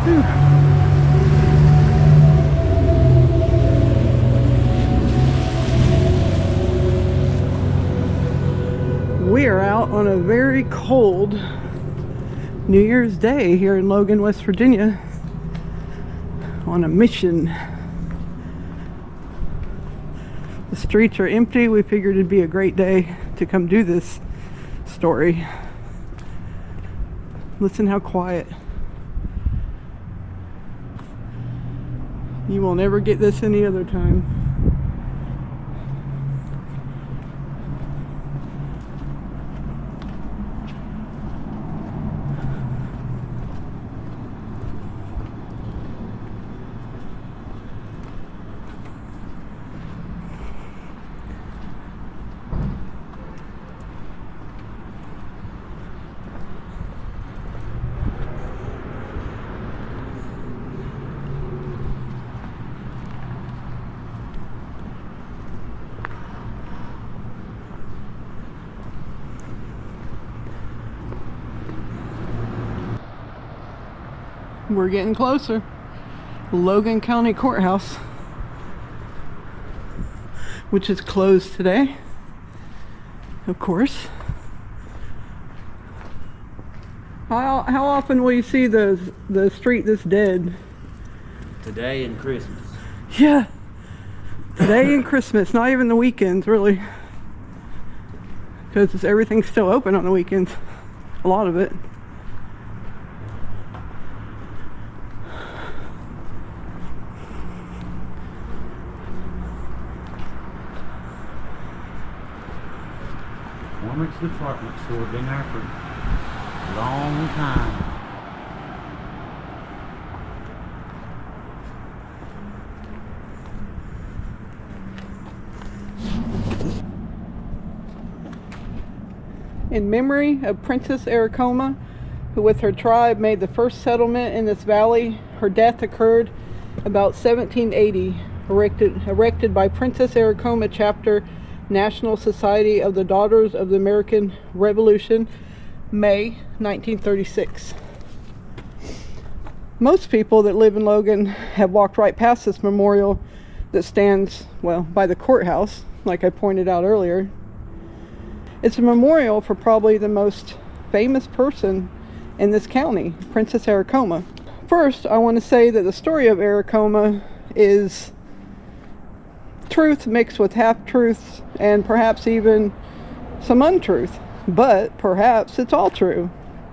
We are out on a very cold New Year's Day here in Logan, West Virginia, on a mission. The streets are empty. We figured it'd be a great day to come do this story. Listen how quiet. You will never get this any other time. We're getting closer. Logan County Courthouse, which is closed today, of course. How often will you see the street this dead? Today and Christmas. Yeah, today and Christmas. Not even the weekends, really, because everything's still open on the weekends. A lot of it. Woman's department store, been there for a long time. In memory of Princess Aracoma, who with her tribe made the first settlement in this valley, her death occurred about 1780, erected by Princess Aracoma Chapter, National Society of the Daughters of the American Revolution, May 1936. Most people that live in Logan have walked right past this memorial that stands, well, by the courthouse, like I pointed out earlier. It's a memorial for probably the most famous person in this county, Princess Aracoma. First, I want to say that the story of Aracoma is truth mixed with half-truths and perhaps even some untruth, but perhaps it's all true.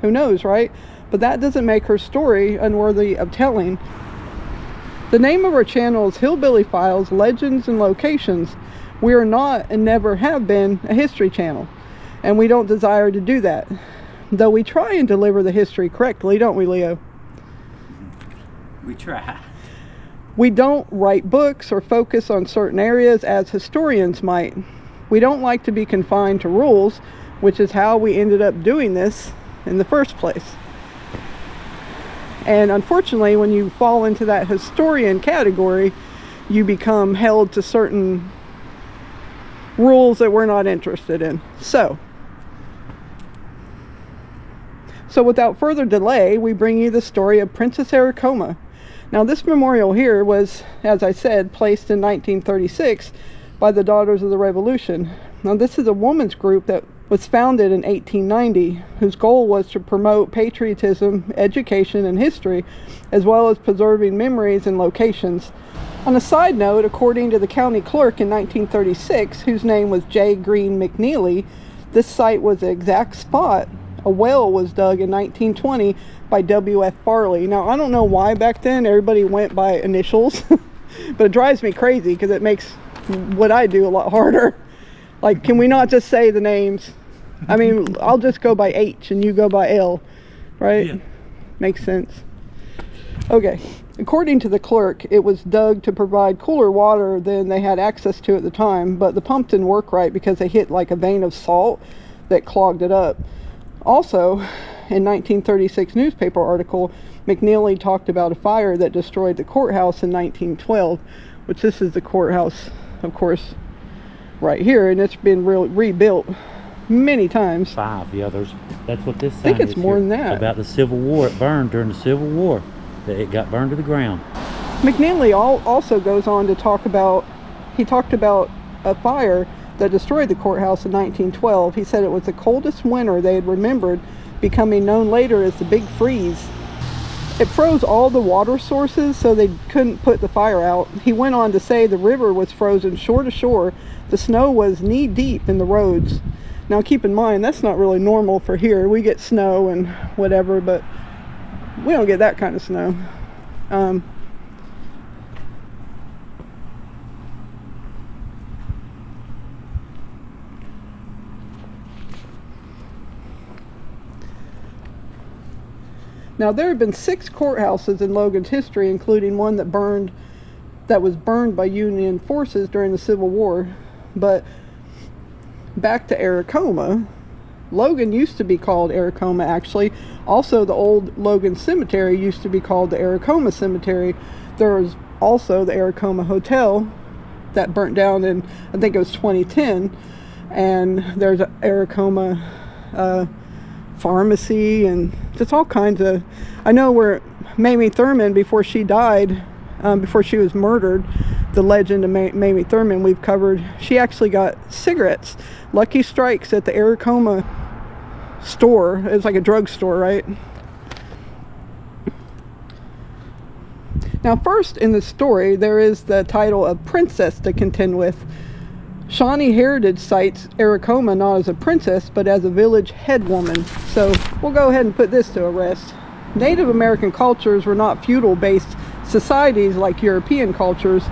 Who knows, right? But that doesn't make her story unworthy of telling. The name of our channel is Hillbilly Files, Legends and Locations. We are not and never have been a history channel, and we don't desire to do that, though we try and deliver the history correctly, don't we, Leo? We try. We don't write books or focus on certain areas as historians might. We don't like to be confined to rules, which is how we ended up doing this in the first place. And unfortunately, when you fall into that historian category, you become held to certain rules that we're not interested in. So without further delay, we bring you the story of Princess Aracoma. Now, this memorial here was, as I said, placed in 1936 by the Daughters of the Revolution. Now, this is a women's group that was founded in 1890, whose goal was to promote patriotism, education, and history, as well as preserving memories and locations. On a side note, according to the county clerk in 1936, whose name was J. Green McNeely, this site was the exact spot a well was dug in 1920 by W.F. Farley. Now, I don't know why back then everybody went by initials, but it drives me crazy because it makes what I do a lot harder. Like, can we not just say the names? I mean, I'll just go by H and you go by L, right? Yeah. Makes sense. Okay. According to the clerk, it was dug to provide cooler water than they had access to at the time, but the pump didn't work right because they hit like a vein of salt that clogged it up. Also, in 1936 newspaper article, McNeely talked about a fire that destroyed the courthouse in 1912, which this is the courthouse, of course, right here, and it's been rebuilt many times. 5, yeah, that's what this sign is. I think it's more than that. About the Civil War. It burned during the Civil War. It got burned to the ground. McNeely also goes on to talk about, he talked about a fire that destroyed the courthouse in 1912. He said it was the coldest winter they had remembered, becoming known later as the Big Freeze. It froze all the water sources, so they couldn't put the fire out. He went on to say the river was frozen shore to shore. The snow was knee deep in the roads. Now keep in mind, that's not really normal for here. We get snow and whatever, but we don't get that kind of snow. Now there have been 6 courthouses in Logan's history, including one that was burned by Union forces during the Civil War. But back to Aracoma. Logan used to be called Aracoma, actually. Also, the old Logan Cemetery used to be called the Aracoma Cemetery. There was also the Aracoma Hotel that burnt down in, I think it was 2010. And there's an Aracoma pharmacy and just all kinds of, I know where Mamie Thurman, before she died, before she was murdered, the legend of Mamie Thurman we've covered, she actually got cigarettes, Lucky Strikes, at the Aracoma store. It's like a drugstore, right? Now first in the story there is the title of princess to contend with. Shawnee Heritage cites Aracoma not as a princess, but as a village head woman. So we'll go ahead and put this to rest. Native American cultures were not feudal-based societies like European cultures.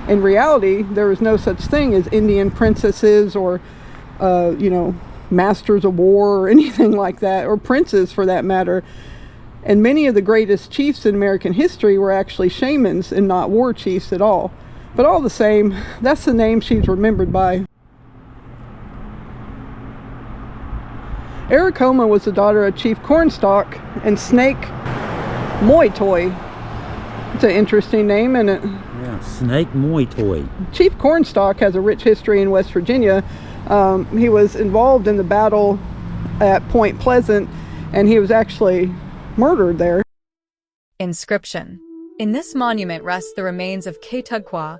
In reality, there was no such thing as Indian princesses or, masters of war or anything like that, or princes for that matter. And many of the greatest chiefs in American history were actually shamans and not war chiefs at all. But all the same, that's the name she's remembered by. Aracoma was the daughter of Chief Cornstalk and Snake Moytoy. It's an interesting name, isn't it? Yeah, Snake Moytoy. Chief Cornstalk has a rich history in West Virginia. He was involved in the battle at Point Pleasant, and he was actually murdered there. Inscription. In this monument rests the remains of Ketugqua,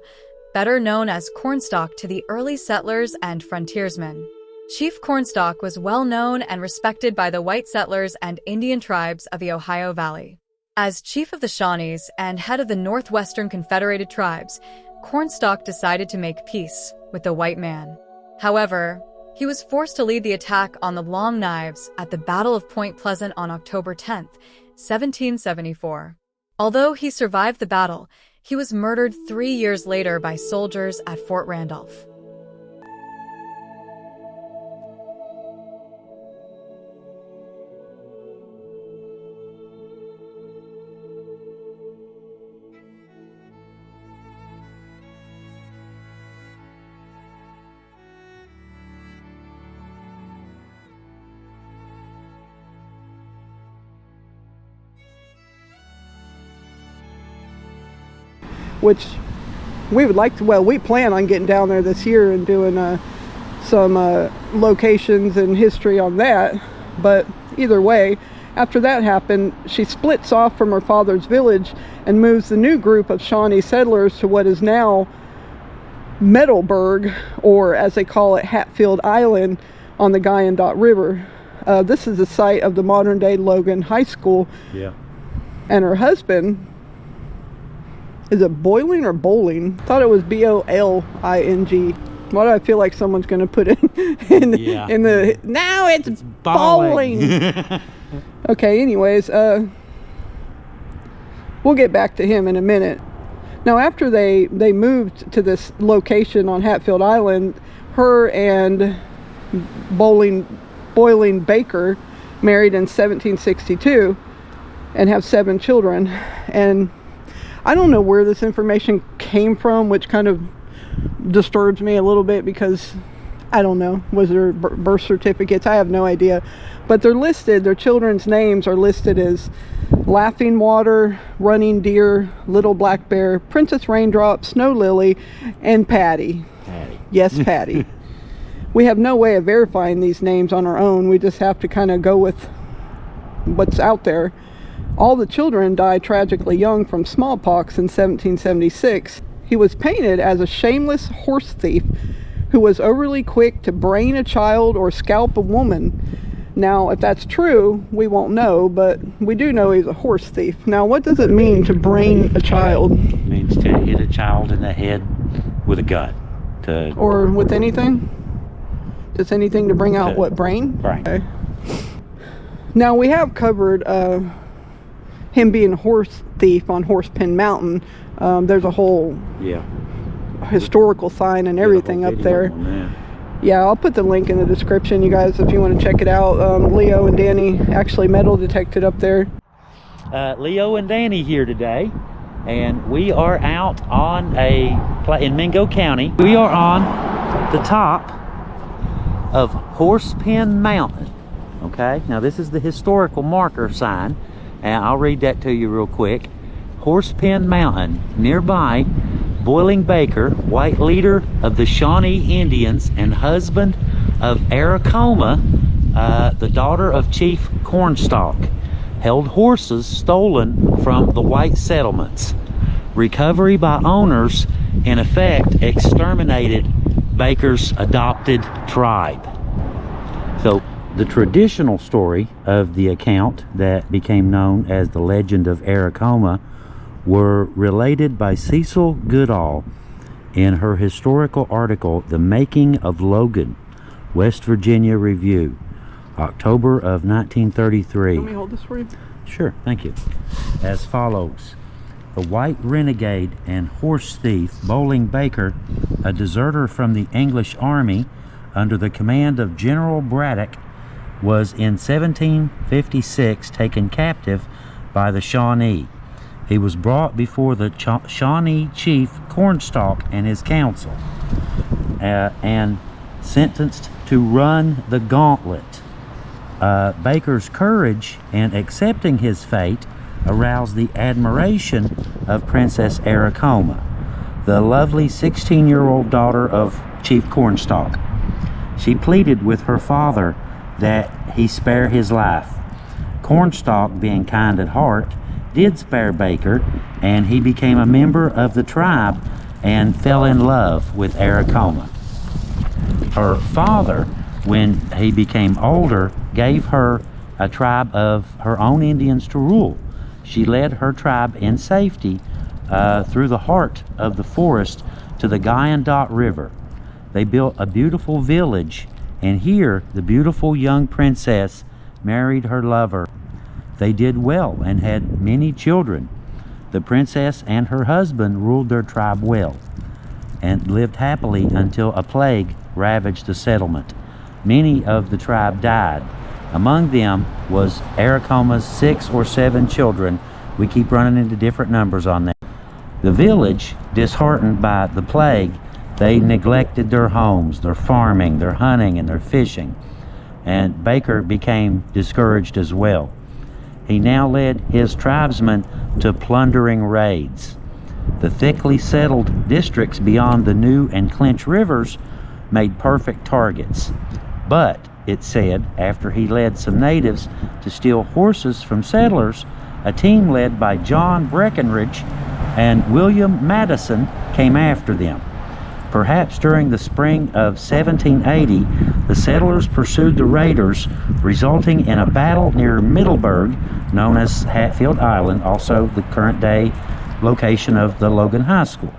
better known as Cornstalk to the early settlers and frontiersmen. Chief Cornstalk was well known and respected by the white settlers and Indian tribes of the Ohio Valley. As chief of the Shawnees and head of the Northwestern Confederated Tribes, Cornstalk decided to make peace with the white man. However, he was forced to lead the attack on the Long Knives at the Battle of Point Pleasant on October 10, 1774. Although he survived the battle, he was murdered 3 years later by soldiers at Fort Randolph. Which we would like to, well, we plan on getting down there this year and doing some locations and history on that. But either way, after that happened, she splits off from her father's village and moves the new group of Shawnee settlers to what is now Meadowburg, or as they call it, Hatfield Island, on the Guyandotte River. This is the site of the modern day Logan High School. Yeah. And her husband, is it Boiling or Bowling? I thought it was B-O-L-I-N-G. Why do I feel like someone's going to put it in the... Now it's bowling. Okay, anyways, we'll get back to him in a minute. Now, after they moved to this location on Hatfield Island, her and Boling Baker married in 1762 and have 7 children. And I don't know where this information came from, which kind of disturbs me a little bit because I don't know. Was there birth certificates? I have no idea. But they're listed, their children's names are listed as Laughing Water, Running Deer, Little Black Bear, Princess Raindrop, Snow Lily, and Patty. Patty. Yes, Patty. We have no way of verifying these names on our own. We just have to kind of go with what's out there. All the children died tragically young from smallpox in 1776. He was painted as a shameless horse thief who was overly quick to brain a child or scalp a woman. Now, if that's true, we won't know, but we do know he's a horse thief. Now, what does it mean to brain a child? It means to hit a child in the head with a gun. Or with anything? Just anything to bring out what, brain? Brain. Okay. Now, we have covered him being a horse thief on Horsepen Mountain. There's a whole historical sign and everything up there. Yeah, I'll put the link in the description, you guys, if you want to check it out. Leo and Danny actually metal detected up there. Leo and Danny here today, and we are out on in Mingo County. We are on the top of Horsepen Mountain. Okay, now this is the historical marker sign, and I'll read that to you real quick. Horsepen Mountain, nearby Boling Baker, white leader of the Shawnee Indians and husband of Aracoma, the daughter of Chief Cornstalk, held horses stolen from the white settlements. Recovery by owners, in effect, exterminated Baker's adopted tribe. So the traditional story of the account that became known as the legend of Aracoma were related by Cecil Goodall in her historical article, The Making of Logan, West Virginia Review, October of 1933. Let me hold this for you. Sure, thank you. As follows. The white renegade and horse thief Boling Baker, a deserter from the English army under the command of General Braddock, was in 1756 taken captive by the Shawnee. He was brought before the Shawnee Chief Cornstalk and his council and sentenced to run the gauntlet. Baker's courage in accepting his fate aroused the admiration of Princess Aracoma, the lovely 16-year-old daughter of Chief Cornstalk. She pleaded with her father that he spare his life. Cornstalk, being kind at heart, did spare Baker, and he became a member of the tribe and fell in love with Aracoma. Her father, when he became older, gave her a tribe of her own Indians to rule. She led her tribe in safety through the heart of the forest to the Guyandotte River. They built a beautiful village, and here the beautiful young princess married her lover. They did well and had many children. The princess and her husband ruled their tribe well and lived happily until a plague ravaged the settlement. Many of the tribe died. Among them was Aracoma's 6 or 7 children. We keep running into different numbers on that. The village, disheartened by the plague, they neglected their homes, their farming, their hunting, and their fishing. And Baker became discouraged as well. He now led his tribesmen to plundering raids. The thickly settled districts beyond the New and Clinch rivers made perfect targets. But, it said, after he led some natives to steal horses from settlers, a team led by John Breckinridge and William Madison came after them. Perhaps during the spring of 1780, the settlers pursued the raiders, resulting in a battle near Middleburg, known as Hatfield Island, also the current day location of the Logan High School.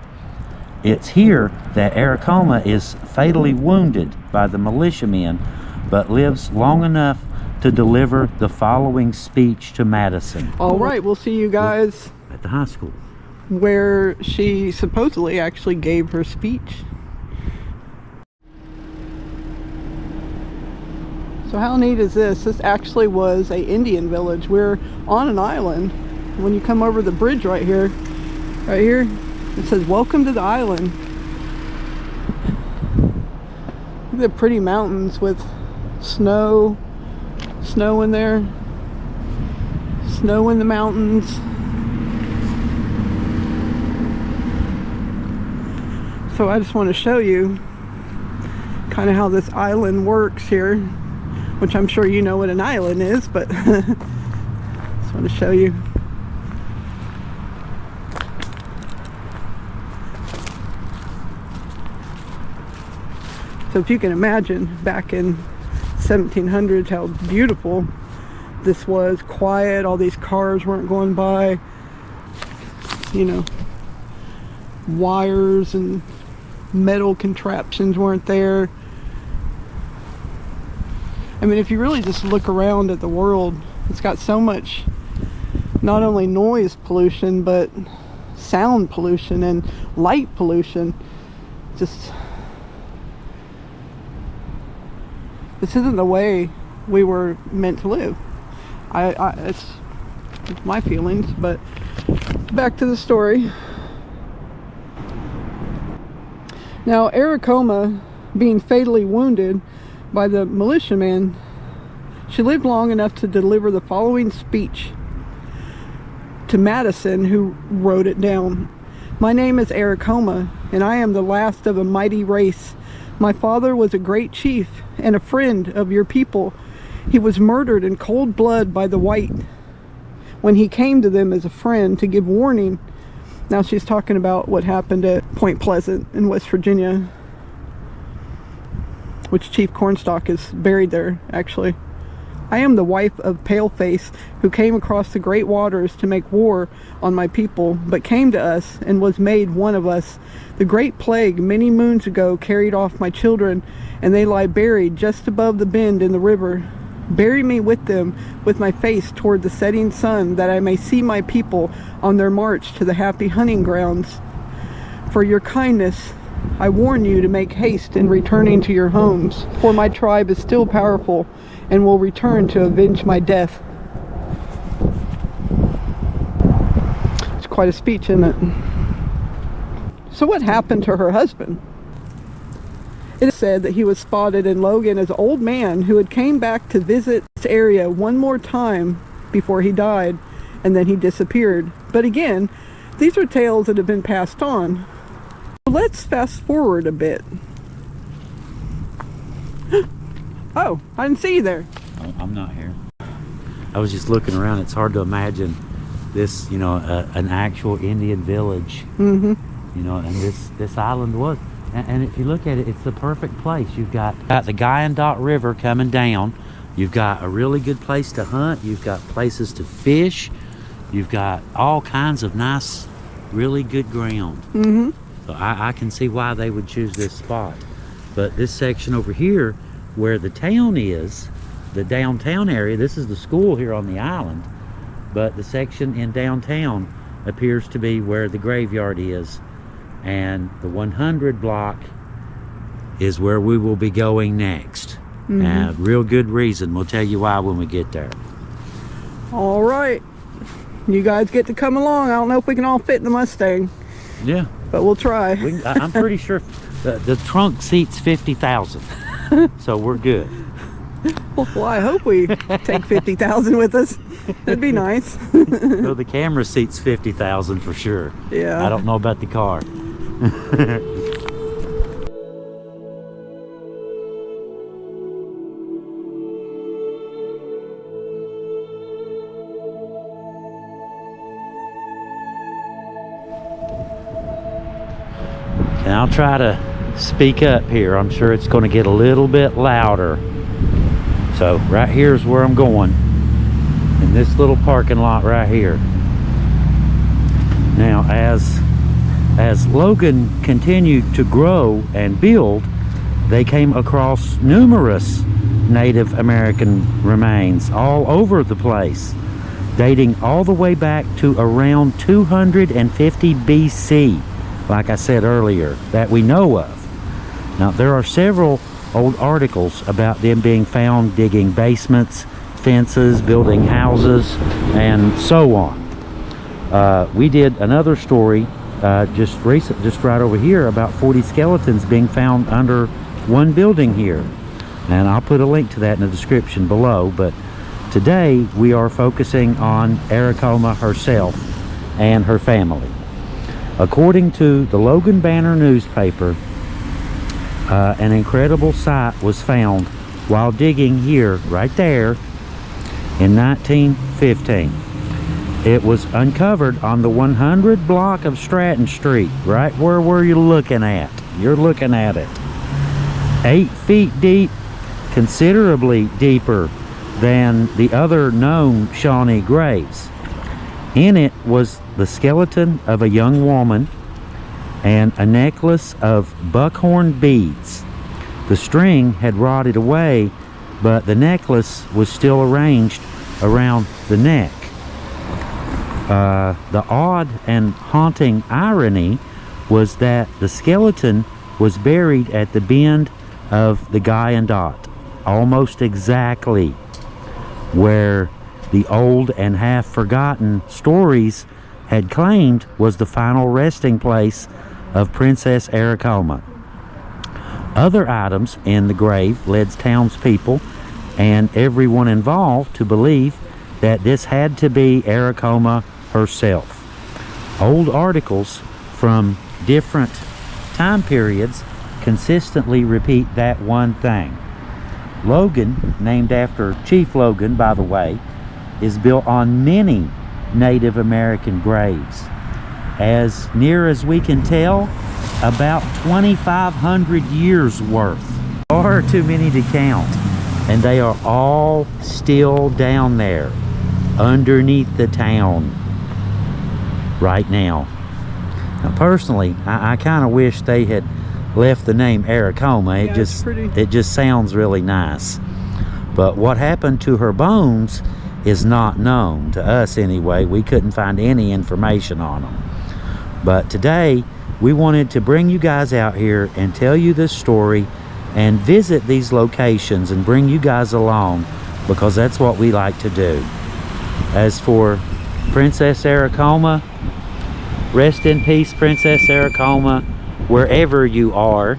It's here that Aracoma is fatally wounded by the militiamen, but lives long enough to deliver the following speech to Madison. All right, we'll see you guys at the high school, where she supposedly actually gave her speech. So how neat is this? This actually was a Indian village. We're on an island. When you come over the bridge right here, it says welcome to the island. Look at the pretty mountains with snow in there, snow in the mountains. So I just want to show you kind of how this island works here, which I'm sure you know what an island is, but Just want to show you. So if you can imagine back in 1700s how beautiful this was, quiet, all these cars weren't going by, you know, wires and metal contraptions weren't there. I mean, if you really just look around at the world, it's got so much, not only noise pollution, but sound pollution and light pollution. Just, this isn't the way we were meant to live. It's my feelings, but back to the story. Now, Aracoma, being fatally wounded by the militiaman, she lived long enough to deliver the following speech to Madison, who wrote it down. My name is Aracoma, and I am the last of a mighty race. My father was a great chief and a friend of your people. He was murdered in cold blood by the white when he came to them as a friend to give warning. Now she's talking about what happened at Point Pleasant in West Virginia, which Chief Cornstalk is buried there, actually. I am the wife of Paleface, who came across the great waters to make war on my people, but came to us and was made one of us. The great plague many moons ago carried off my children, and they lie buried just above the bend in the river. Bury me with them, with my face toward the setting sun, that I may see my people on their march to the happy hunting grounds. For your kindness, I warn you to make haste in returning to your homes, for my tribe is still powerful and will return to avenge my death. It's quite a speech, isn't it? So what happened to her husband? It is said that he was spotted in Logan as an old man who had came back to visit this area one more time before he died, and then he disappeared. But again, these are tales that have been passed on. So let's fast forward a bit. Oh, I didn't see you there. I'm not here. I was just looking around. It's hard to imagine this, you know, an actual Indian village. You know, and this island was. And if you look at it, it's the perfect place. You've got the Guyandotte River coming down. You've got a really good place to hunt. You've got places to fish. You've got all kinds of nice, really good ground. So I can see why they would choose this spot. But this section over here, where the town is, the downtown area, this is the school here on the island. But the section in downtown appears to be where the graveyard is. And the 100 block is where we will be going next. Real good reason. We'll tell you why when we get there. All right. You guys get to come along. I don't know if we can all fit in the Mustang. Yeah. But we'll try. I'm pretty sure the trunk seats 50,000. So we're good. Well, I hope we take 50,000 with us. That'd be nice. So the camera seats 50,000 for sure. Yeah. I don't know about the car. And I'll try to speak up here. I'm sure it's going to get a little bit louder. So right here is where I'm going, in this little parking lot right here. Now as Logan continued to grow and build, they came across numerous Native American remains all over the place, dating all the way back to around 250 BC, like I said earlier, that we know of. Now there are several old articles about them being found digging basements, fences, building houses, and so on. We did another story just right over here about 40 skeletons being found under one building here, and I'll put a link to that in the description below. But today we are focusing on Aracoma herself and her family. According to the Logan Banner newspaper, an incredible sight was found while digging here, right there, in 1915. It was uncovered on the 100 block of Stratton Street, right where were you looking at? You're looking at it. 8 feet deep, considerably deeper than the other known Shawnee graves. In it was the skeleton of a young woman and a necklace of buckhorn beads. The string had rotted away, but the necklace was still arranged around the neck. The odd and haunting irony was that the skeleton was buried at the bend of the Guy and Dot, almost exactly where the old and half-forgotten stories had claimed was the final resting place of Princess Aracoma. Other items in the grave led townspeople and everyone involved to believe that this had to be Aracoma herself. Old articles from different time periods consistently repeat that one thing. Logan, named after Chief Logan, by the way, is built on many Native American graves. As near as we can tell, about 2,500 years worth. Far too many to count. And they are all still down there, underneath the town, right now. Now personally, I kind of wish they had left the name Aracoma. It just sounds really nice. But what happened to her bones is not known to us anyway. We couldn't find any information on them. But today we wanted to bring you guys out here and tell you this story and visit these locations and bring you guys along, because that's what we like to do. As for Princess Aracoma, rest in peace, Princess Aracoma. Wherever you are,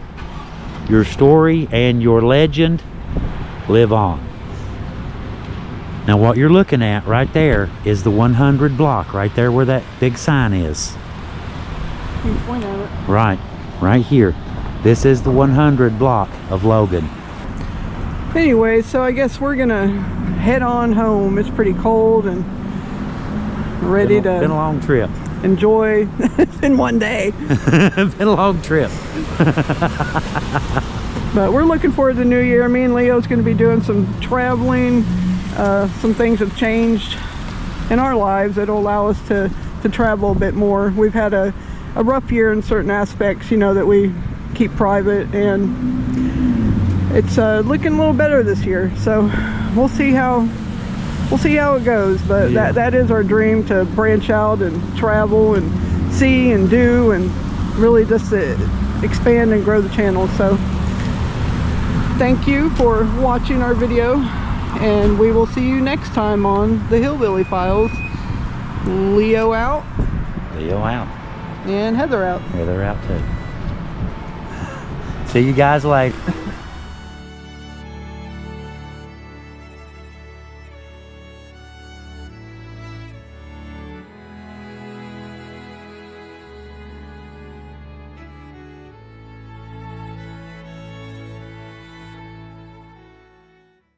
your story and your legend live on. Now what you're looking at right there is the 100 block, right there where that big sign is. You can point at it. Right here. This is the 100 block of Logan. Anyway, so I guess we're gonna head on home. It's pretty cold and ready to been a long trip. Enjoy. It's been one day. Been a long trip. But we're looking forward to New Year. Me and Leo's going to be doing some traveling. Some things have changed in our lives that'll allow us to travel a bit more. We've had a rough year in certain aspects, you know, that we keep private, and it's looking a little better this year. So we'll see how it goes. But yeah, that is our dream, to branch out and travel and see and do, and really just to expand and grow the channel. So thank you for watching our video, and we will see you next time on the Hillbilly Files. Leo out. Leo out. And Heather out. Heather out too. See you guys later.